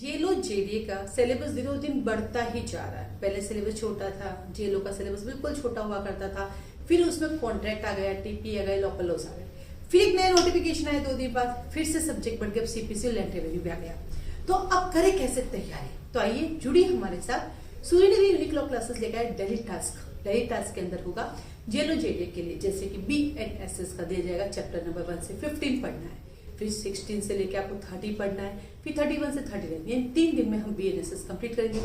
जेलो JDA का syllabus दिनों दिन बढ़ता ही जा रहा है। पहले सिलेबस छोटा था, जेलो का सिलेबस बिल्कुल छोटा हुआ करता था, फिर उसमें कॉन्ट्रैक्ट आ गया, टीपी आ गए, लोकल लॉस आ गए, फिर एक नया नोटिफिकेशन आया 2 दिन बाद, फिर से सब्जेक्ट बढ़ गया, सीपीसी लैंड रेवेन्यू भी आ गया। तो अब करें कैसे तैयारी? तो आइए जुड़िए हमारे साथ। सूर्य ने भी यूनिक लॉ क्लासेस लेकर आए डेली टास्क। डेली टास्क के अंदर होगा जेलो जेडीए के लिए, जैसे कि BNSS का दिया जाएगा चैप्टर नंबर 1 से 15 पढ़ना है, फिर 16 से लेके आपको 30 पढ़ना है, फिर 31 से 39, ये 3 दिन में हम BNSS कंप्लीट करेंगे।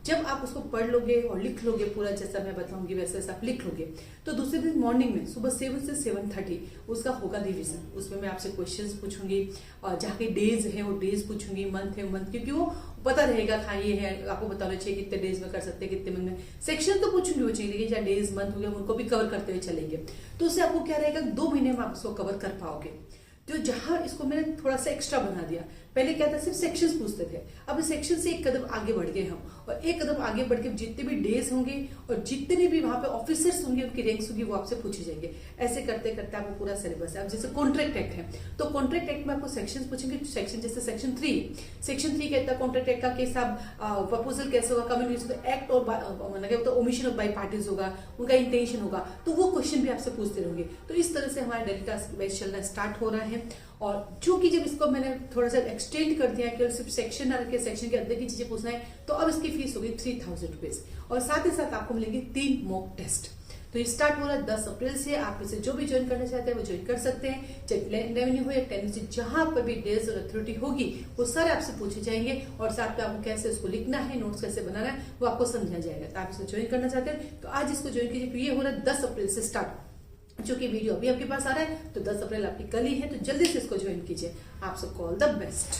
जब आप उसको पढ़ लोगे और लिख लोगे पूरा, जैसा मैं बताऊंगी वैसे आप लिख लोगे, तो दूसरे दिन मॉर्निंग में सुबह 7 से 7:30 उसका होगा रिवीजन। उसमें मैं आपसे क्वेश्चंस पूछूंगी और जहाँ के डेज है वो डेज पूछूंगी, मंथ है मंथ, क्योंकि वो पता रहेगा। हाँ ये है, आपको बताना चाहिए कितने डेज में कर सकते हैं, कितने मंथ में। सेक्शन तो पूछूंगी वो चाहिए, लेकिन जहाँ डेज मंथ हो गया उनको भी कवर करते हुए चलेंगे। तो उससे आपको क्या रहेगा, 2 महीने में आप उसको कवर कर पाओगे। तो जहां इसको मैंने थोड़ा सा एक्स्ट्रा बना दिया, पहले क्या था सिर्फ सेक्शंस पूछते थे, अब सेक्शन से एक कदम आगे बढ़ गए हम, और एक कदम आगे बढ़ के जितने भी डेज होंगे और जितने भी वहां पे ऑफिसर्स होंगे उनकी रैंक्स होगी वो आपसे पूछे जाएंगे। ऐसे करते करते आपको पूरा सिलेबस है। अब जैसे कॉन्ट्रैक्ट एक्ट है, तो कॉन्ट्रैक्ट एक्ट में आपको सेक्शन पूछेंगे। सेक्शन जैसे सेक्शन 3 कहता है कॉन्ट्रैक्ट एक्ट का केस आप प्रपोजल कैसे होगा, कम्युनिकेशन एक्ट और ओमिशन ऑफ बाई पार्टीज होगा, उनका इंटेंशन होगा, तो वो क्वेश्चन भी आपसे पूछते रहेंगे। तो इस तरह से हमारा डेली टास्क बैच चलना स्टार्ट हो रहा है। और चूंकि जब इसको मैंने थोड़ा सा एक्सटेंड कर दिया कि सिर्फ सेक्शन ना रखे, सेक्शन के अंदर की चीजें पूछना है, तो अब इसकी फीस होगी 3000 रुपीज, और साथ ही साथ आपको मिलेंगे 3 मॉक टेस्ट। तो ये स्टार्ट हो रहा है 10 अप्रैल से। आप इसे जो भी ज्वाइन करना चाहते हैं वो ज्वाइन कर सकते हैं, चाहे लैंड रेवेन्यू हो या टेनेंसी, जहां पर भी डेज और अथॉरिटी होगी वो सारे आपसे पूछे जाएंगे, और साथ में आपको कैसे उसको लिखना है, नोट्स कैसे बनाना है वो आपको समझा जाएगा। तो आप इसे ज्वाइन करना चाहते हैं तो आज इसको ज्वाइन कीजिए। ये हो रहा है 10 अप्रैल से स्टार्ट। चूंकि वीडियो अभी आपके पास आ रहा है तो 10 अप्रैल आपकी कल ही है, तो जल्दी से इसको ज्वाइन कीजिए। आप सबको ऑल द बेस्ट।